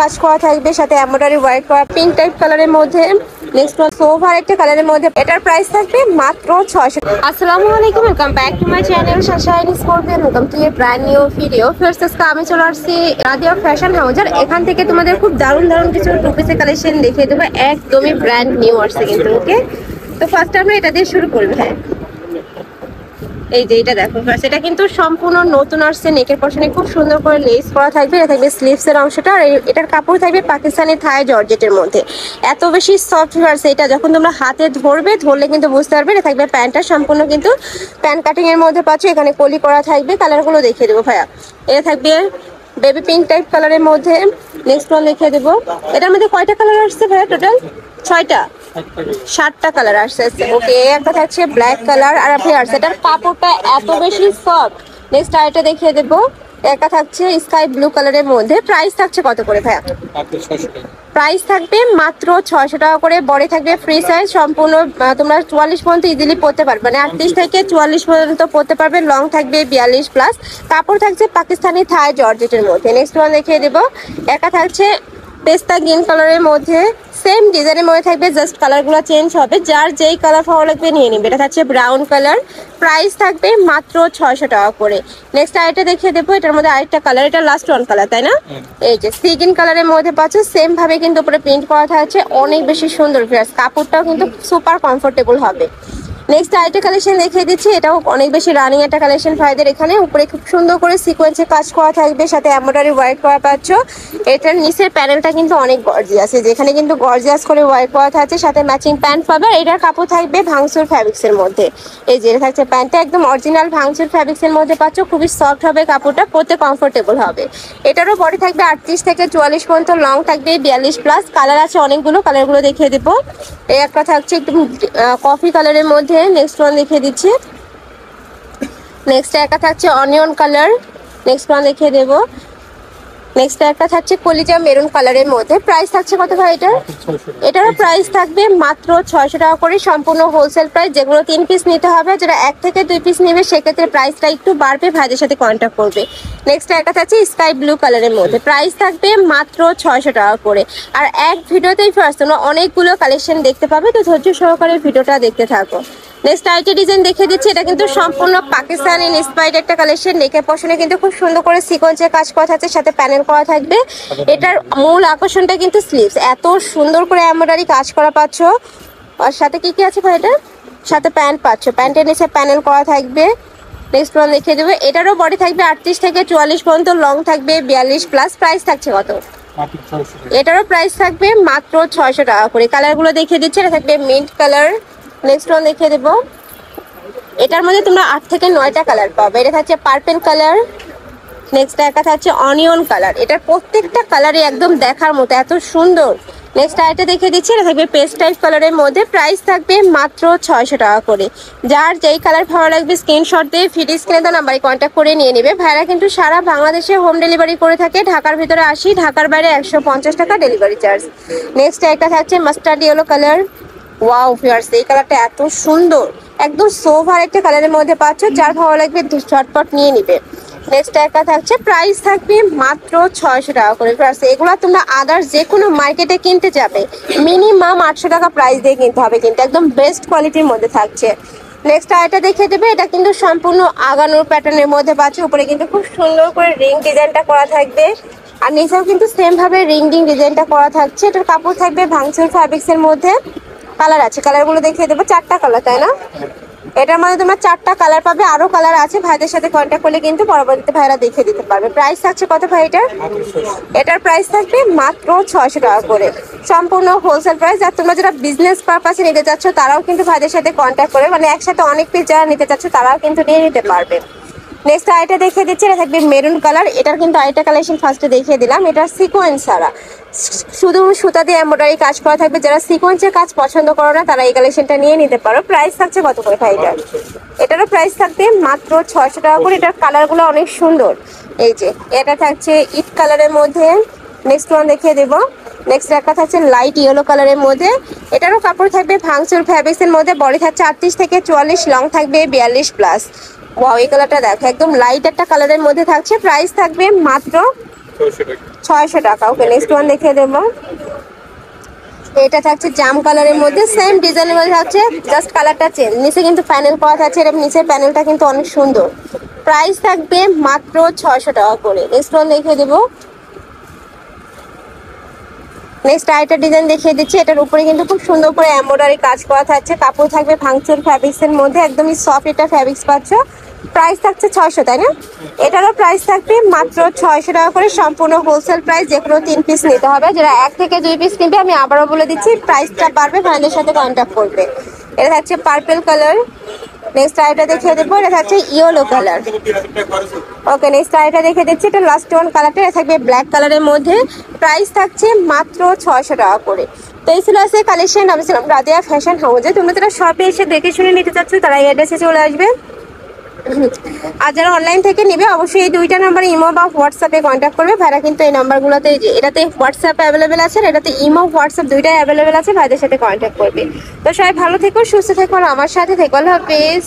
কাজ করা থাকবে, সাথে এমব্রয়ডারি ওয়ার্ক করা পিঙ্ক টাইপ কালারের মধ্যে। নেক্সট সোভার একটা কালারের মধ্যে, এটার প্রাইস থাকবে মাত্র 600। আসসালামু আলাইকুম, welcome back to my channel Sunshine scorpion. Welcome to A brand new video. First আজকে আমি চলে আসছি রাদিয়া ফ্যাশন হাউজার। এখান থেকে তোমাদের খুব দারুণ দারুণ কিছু টু পিসের কালেকশন দেখিয়ে দেবো, একদমই ব্র্যান্ড নিউ আসছে কিন্তু। ওকে, তো ফার্স্ট আমরা এটা দিয়ে শুরু করবো। হ্যাঁ, এই যে এটা দেখো ফার্স্ট, এটা কিন্তু সম্পূর্ণ নতুন আসছে। নেকের পশনে খুব সুন্দর করে লেস করা থাকবে, এটা থাকবে স্লিভস এর অংশটা। আর এটার কাপড় থাকবে পাকিস্তানি থাই জর্জেটের মধ্যে। এত বেশি সফট ফার্স্ট, এটা যখন তোমরা হাতে ধরলে কিন্তু বুঝতে পারবে। এটা থাকবে প্যান্টটা সম্পূর্ণ কিন্তু প্যান্ট কাটিং এর মধ্যে পাচ্ছ। এখানে কলি করা থাকবে। কালারগুলো দেখিয়ে দেবো ভাইয়া। এটা থাকবে বেবি পিঙ্ক টাইপ কালারের মধ্যে। নেক্সট ওয়ান দেখিয়ে দেবো। এটার মধ্যে কয়টা কালার আসছে ভাইয়া? টোটাল 6টা 7টা কালার আসছে। ওকে, একটা থাকছে ব্ল্যাক কালার আর আসছে। এটার কাপড়টা এত বেশি সফট। নেক্সট আরেকটা দেখিয়ে দেবো। একটা থাকছে স্কাই ব্লু কালারের মধ্যে। প্রাইস থাকছে কত করে ভাইয়া? প্রাইস থাকবে মাত্র 600 টাকা করে। বডি থাকবে ফ্রি সাইজ, সম্পূর্ণ তোমরা 44 পর্যন্ত ইজিলি পরতে পারবে, মানে 38 থেকে 44 পর্যন্ত পরতে পারবে। লং থাকবে 42 প্লাস। কাপড় থাকছে পাকিস্তানি থাই জর্জেটের মধ্যে। নেক্সট ওয়ান দেখিয়ে দেবো। একটা থাকছে পেস্তা গ্রিন কালারের মধ্যে, সেম ডিজাইনের মধ্যে থাকবে, জাস্ট কালারগুলো চেঞ্জ হবে। যার যেই কালার ভালো লাগবে নিয়ে নিবে। এটা থাকছে ব্রাউন কালার। প্রাইস থাকবে মাত্র 600 টাকা করে। নেক্সট আরেকটা দেখিয়ে দেবো। এটার মধ্যে আরেকটা কালার, এটা লাস্ট ওয়ান কালার, তাই না? এই যে সি গ্রিন কালারের মধ্যে পাচ্ছ, সেম ভাবে কিন্তু উপরে প্রিন্ট করা থাকছে। অনেক বেশি সুন্দর ড্রেস, কাপড়টাও কিন্তু সুপার কমফোর্টেবল হবে। নেক্সট আরেকটা কালেকশন দেখিয়ে দিচ্ছি। এটাও অনেক বেশি রানিং একটা কালেকশন ভাইদের। এখানে উপরে খুব সুন্দর করে সিকোয়েন্সে কাজ করা থাকবে, সাথে এমব্রয়ডারি ওয়ার্ক করা পাচ্ছ। এটার নিচের প্যানেলটা কিন্তু অনেক গর্জিয়াস, যেখানে কিন্তু গর্জিয়াস করে ওয়ার্ক করা থাকছে, সাথে ম্যাচিং প্যান্ট পাবে। এটার কাপড় থাকবে ভাঙচুর ফ্যাব্রিক্স এর মধ্যে। এই যে এটা থাকছে প্যান্টটা, একদম অরিজিনাল ভাঙচুর ফ্যাব্রিক্স এর মধ্যে পাচ্ছ। খুবই সফট হবে কাপড়টা, পরতে কমফোর্টেবল হবে। এটারও বডি থাকবে 38 থেকে 44 পর্যন্ত, লং থাকবে 42 প্লাস। কালার আছে অনেকগুলো, কালারগুলো দেখিয়ে দেবো। এই একটা থাকছে একটু কফি কালারের মধ্যে। নেক্সট ওয়ান দেখিয়ে দিচ্ছি। নেক্সট একটা থাকছে অনিয়ন কালার। নেক্সট ওয়ান দেখিয়ে দেবো। নেক্সট একটা থাকছে কলিজা মেরুন কালারের মধ্যে। প্রাইস থাকছে কত ভাই এটা? এটারও প্রাইস থাকবে মাত্র 600 টাকা করে, সম্পূর্ণ হোলসেল প্রাইস। যেগুলো 3 পিস নিতে হবে, যারা 1 থেকে 2 পিস নেবে সেক্ষেত্রে প্রাইসটা একটু বাড়বে, ভাইদের সাথে কন্ট্যাক্ট করবে। নেক্সট একটা থাকছে স্কাই ব্লু কালারের মধ্যে। প্রাইস থাকবে মাত্র 600 টাকা করে। আর এক ভিডিওতেই ফার্স্ট তোমরা অনেকগুলো কালেকশন দেখতে পাবে, তো ধৈর্য সহকারে ভিডিওটা দেখতে থাকো। নেক্সট আইটি ডিজাইন দেখিয়ে দিচ্ছি। এটা কিন্তু সম্পূর্ণ পাকিস্তানি ইন্সপায়ার্ড একটা কালেকশন। নেকের পশনে কিন্তু খুব সুন্দর করে সিকোয়েন্সের কাজ করা থাকছে, সাথে প্যানেল করা থাকবে। এটার মূল আকর্ষণটা কিন্তু স্লিভস, এত সুন্দর করে এমব্রয়ডারি কাজ করা পাচ্ছ। আর সাথে কি কি আছে ভাই? এটার সাথে প্যান্ট পাচ্ছ, প্যান্টের নিচে প্যানেল করা থাকবে। নেক্সট ওয়ান দেখিয়ে দেবে। এটারও বডি থাকবে 38 থেকে 44 পর্যন্ত, লং থাকবে 42 প্লাস। প্রাইস থাকছে কত? এটারও প্রাইস থাকবে মাত্র 600 টাকা করে। কালারগুলো দেখিয়ে দিচ্ছে। এটা থাকবে মিন্ট কালার। নেক্সট ওয়ান দেখিয়ে দেবো। এটার মধ্যে তোমরা 8 থেকে 9টা কালার পাবে। এটা থাকছে পার্পল কালার। নেক্সট একটা থাকছে অনিয়ন কালার। এটার প্রত্যেকটা কালারই একদম দেখার মতো, এত সুন্দর। নেক্সট আরেকটা দেখিয়ে দিচ্ছি। এটা থাকবে পেস্ট টাইপ কালারের মধ্যে। প্রাইস থাকবে মাত্র 600 টাকা করে। যার যেই কালার ভালো লাগবে স্ক্রিনশট দিয়ে ভিডিও স্ক্রিনে দেওয়া নাম্বারে কন্ট্যাক্ট করে নিয়ে নেবে। ভাইরা কিন্তু সারা বাংলাদেশে হোম ডেলিভারি করে থাকে। ঢাকার ভিতরে 80, ঢাকার বাইরে 150 টাকা ডেলিভারি চার্জ। নেক্সট একটা থাকছে mustard yellow colour. Wow viewers, এই কালারটা এত সুন্দর, একদম সোভার একটা কালারের মধ্যে পাচ্ছ। যার ভালো লাগবে ঝটপট নিয়ে নিবে। নেক্সট একটা থাকছে, প্রাইস থাকবে মাত্র 600 টাকা করে। এগুলো তোমরা আদার্স যে কোনো মার্কেটে কিনতে যাবে মিনিমাম 800 টাকা প্রাইস দিয়ে কিনতে হবে, কিন্তু একদম বেস্ট কোয়ালিটির মধ্যে থাকছে। নেক্সট আরেকটা দেখিয়ে দেবে। এটা কিন্তু সম্পূর্ণ আগানোর প্যাটার্নের মধ্যে পাচ্ছ। উপরে কিন্তু খুব সুন্দর করে রিং ডিজাইনটা করা থাকবে, আর নিচেও কিন্তু সেম ভাবে রিং ডিজাইনটা করা থাকছে। এটার কাপড় থাকবে ভাঙচুর ফ্যাব্রিক্স এর মধ্যে। কালার আছে, কালারগুলো দেখিয়ে দেবো। 4টা কালার, তাই না? এটার মধ্যে তোমরা 4টা কালার পাবে, আরো কালার আছে। ভাইদের সাথে কন্ট্যাক্ট করলে কিন্তু পরবর্তীতে ভাইরা দেখিয়ে দিতে পারবে। প্রাইস থাকছে কত ভাই এটার? এটার প্রাইস থাকবে মাত্র 600 টাকা করে, সম্পূর্ণ হোলসেল প্রাইস। আর তোমরা যারা বিজনেস পারপাসে নিতে চাচ্ছ তারাও কিন্তু ভাইদের সাথে কন্ট্যাক্ট করে, মানে একসাথে অনেক পিস যারা নিতে চাচ্ছ তারাও কিন্তু নিয়ে নিতে পারবে। নেক্সট আইটা দেখিয়ে দিচ্ছি। এটা থাকবে মেরুন কালার। এটার কিন্তু আইটা কালেকশন ফার্স্টে দেখিয়ে দিলাম। এটা সিকোয়েন্স ছাড়া শুধু সুতা দিয়ে এমব্রয়ডারি কাজ করা থাকবে। যারা সিকোয়েন্সের কাজ পছন্দ করো না তারা এই কালেকশনটা নিয়ে নিতে পারো। প্রাইস থাকছে কত করে ভাই এটার? এটারও প্রাইস থাকবে মাত্র 600 টাকা করে। এটার কালারগুলো অনেক সুন্দর। এই যে এটা থাকছে ইট কালারের মধ্যে। নেক্সট ওয়ান দেখিয়ে দেবো। নেক্সট একটা থাকছে লাইট ইয়েলো কালারের মধ্যে। এটারও কাপড় থাকবে ভাঙচুর ফ্যাব্রিক্সের মধ্যে। বডি থাকছে 38 থেকে 44, লং থাকবে 42 প্লাস। ওয়াও, এই কালারটা দেখো, একদম লাইট একটা কালারের মধ্যে থাকছে। প্রাইস থাকবে মাত্র 600 টাকা। ওকে, নেক্সট ওয়ান দেখিয়ে দেবো। এটা থাকছে জাম কালারের মধ্যে, সেম ডিজাইনের মধ্যে থাকছে, জাস্ট কালারটা চেঞ্জ। নিচে কিন্তু প্যানেল করা থাকছে, এর নিচের প্যানেলটা কিন্তু অনেক সুন্দর। প্রাইস থাকবে মাত্র 600 টাকা করে। নেক্সট ওয়ান দেখিয়ে দেবো। নেক্সট আরেকটা ডিজাইন দেখিয়ে দিচ্ছি। এটার উপরে কিন্তু খুব সুন্দর করে এমব্রয়ডারি কাজ করা থাকছে। কাপড় থাকবে ভাঙচুর ফ্যাব্রিক্সের মধ্যে, একদমই সফট এটা ফ্যাব্রিক্স পাচ্ছ। প্রাইস থাকছে 600, তাই না? এটারও প্রাইস থাকবে মাত্র 600 টাকা করে, সম্পূর্ণ হোলসেল প্রাইস। যে কোনো 3 পিস নিতে হবে। যারা 1 থেকে 2 পিস নিবে, আমি আবারও বলে দিচ্ছি প্রাইসটা বাড়বে, ভাইদের সাথে কন্ট্যাক্ট করবে। এটা থাকছে পার্পল কালার। নেক্সট আইটা দেখিয়ে দেবো। এটা থাকছে ইয়েলো কালার। ওকে, নেক্সট আইটা দেখে দিচ্ছি। এটা লাস্ট ওয়ান কালারটা, এটা থাকবে ব্ল্যাক কালারের মধ্যে। প্রাইস থাকছে মাত্র 600 টাকা করে। তো এই ছিল আছে কালেকশন। আমি ছিলাম রাদিয়া ফ্যাশন হাউসে। তোমরা যারা শপে এসে দেখে শুনে নিতে চাচ্ছ, তারা এই অ্যাড্রেসে চলে আসবে। আর যারা অনলাইন থেকে নিবে, অবশ্যই এই 2টা নাম্বারে ইমো বা হোয়াটসঅ্যাপে কন্ট্যাক্ট করবে। ভাইরা কিন্তু এই নাম্বারগুলোতে, এটাতে হোয়াটসঅ্যাপ অ্যাভেলেবেল আছে, আর এটাতে ইমো হোয়াটসঅ্যাপ 2টাই অ্যাভেলেবেল আছে। ভাইদের সাথে কন্ট্যাক্ট করবে। তো সবাই ভালো থেকো, সুস্থ থেকো, আর আমার সাথে থেকো। আল্লাহ হাফেজ।